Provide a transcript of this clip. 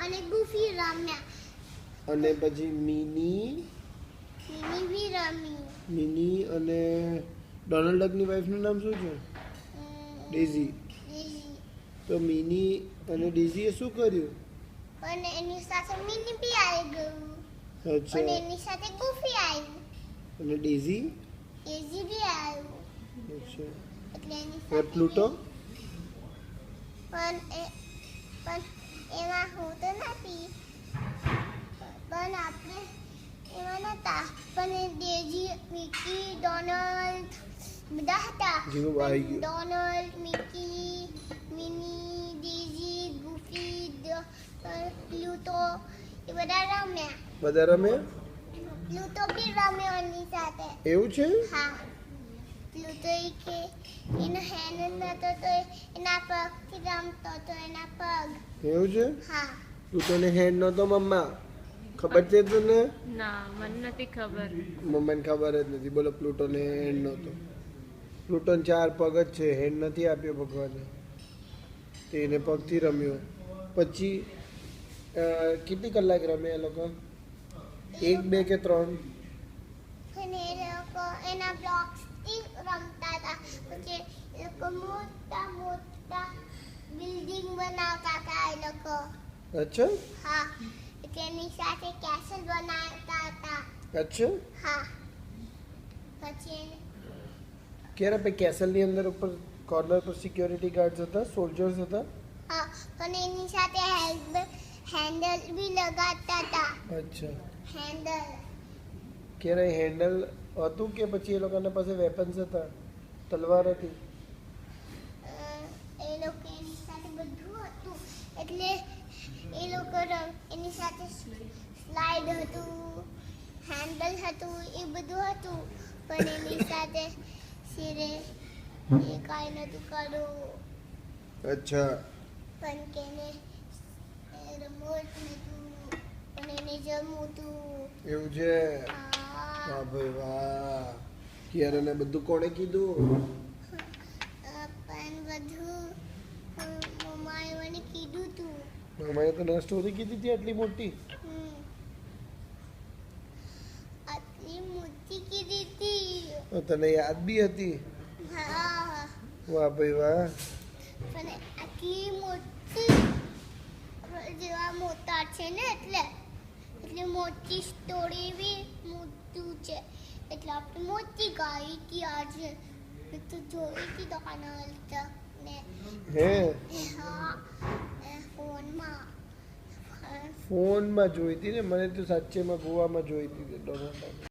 અને ગુફી રમ્યા. અને પછી મિની બી રમી. મિની અને ડોનાલ્ડ ડકની વાઈફનું નામ શું છે? ડેઝી. ડેઝી. તો મિની અને ડેઝીએ શું કર્યું? અને એની સાથે મિની બી આવી ગયું. અચ્છા. અને એની સાથે ગુફી આવ્યું. અને ડેઝી બી આવ્યું. અચ્છા. એટલે એની અને સાથે પ્લુટો? પણ એમાં હું તો નથી. પણ આપણે એમાં નતા. પણ ડેઝી, મિકી, ડોનાલ્ડ બધા હતા. જીવ આવી ગયું. Donald, Mickey, Minnie, Daisy, Goofy, Pluto એ બધા રમ્યા. બધા રમે? પ્લુટો બી રમ્યો એની સાથે. એવું છે? હા. પ્લુટો કે એનો હેન્ડ નતો તો એના પગથી રમતો તો એના પગ. એવું છે? હા. પ્લુટોને હેન્ડ નહોતો મમ્મા, ખબર છે તને? ના, મને નથી ખબર. મમ્માને ખબર જ નથી. બોલો, પ્લુટોને હેન્ડ નહોતો. પ્લુટોને 4 પગ જ છે, હેન્ડ નથી આપ્યો ભગવાને. તે એને પગથી રમ્યો. પછી કેટલી કલાક રમે એ લોકો? 1, 2 કે 3? અને એ લોકો એના બ્લોક્સથી રમતા હતા. પછી એ લોકો મોટા મોટા બિલ્ડિંગ બનાવતા હતા એ લોકો. અચ્છા. હા. એની સાથે કેસલ બનાવતા હતા. અચ્છા. હા. પછી ક્યારે પછી કેસલની અંદર ઉપર કોર્નર પર સિક્યોરિટી ગાર્ડ્સ હતા, સોલ્જર્સ હતા? હા. પણ એની સાથે હેન્ડલ બી લગાડતા હતા. અચ્છા. હેન્ડલ. ક્યારે હેન્ડલ હતું કે પછી એ લોકોના પાસે વેપન્સ હતા, તલવાર હતી? એ લોકો એની સાથે બધું હતું. એટલે એ લોકો એની સાથે સ્લાઇડ હતું, હેન્ડલ હતું, એ બધું હતું. પણ એની સાથે સિરે એ કાંઈ નતું કર્યું. અચ્છા. પણ કે રિમોટ નતું. પણ એને જમવું હતું. એવું છે? વાહ ભાઈ વાહ. કિયારાને બધું કોણે કીધું? પણ બધું મમ્માએ મને કીધું તું. મમ્માએ તને સ્ટોરી કીધી હતી આટલી મોટી? આટલી મોટી કીધી હતી. તને યાદ બી હતી? હા. વાહ ભાઈ વાહ. પણ આટલી મોટી જેવા મોટા છે ને એટલે મોટી સ્ટોરી બી મોટું છે. એટલે આપણે મોટી ગાઈ હતી આજે. તો જોઈ હતી ડોનાલ્ડ ને. હે? હા. ફોનમાં. ફોનમાં જોઈ હતી ને? મને તો સાચેમાં ગોવામાં જોઈ હતી ડોનાલ્ડ.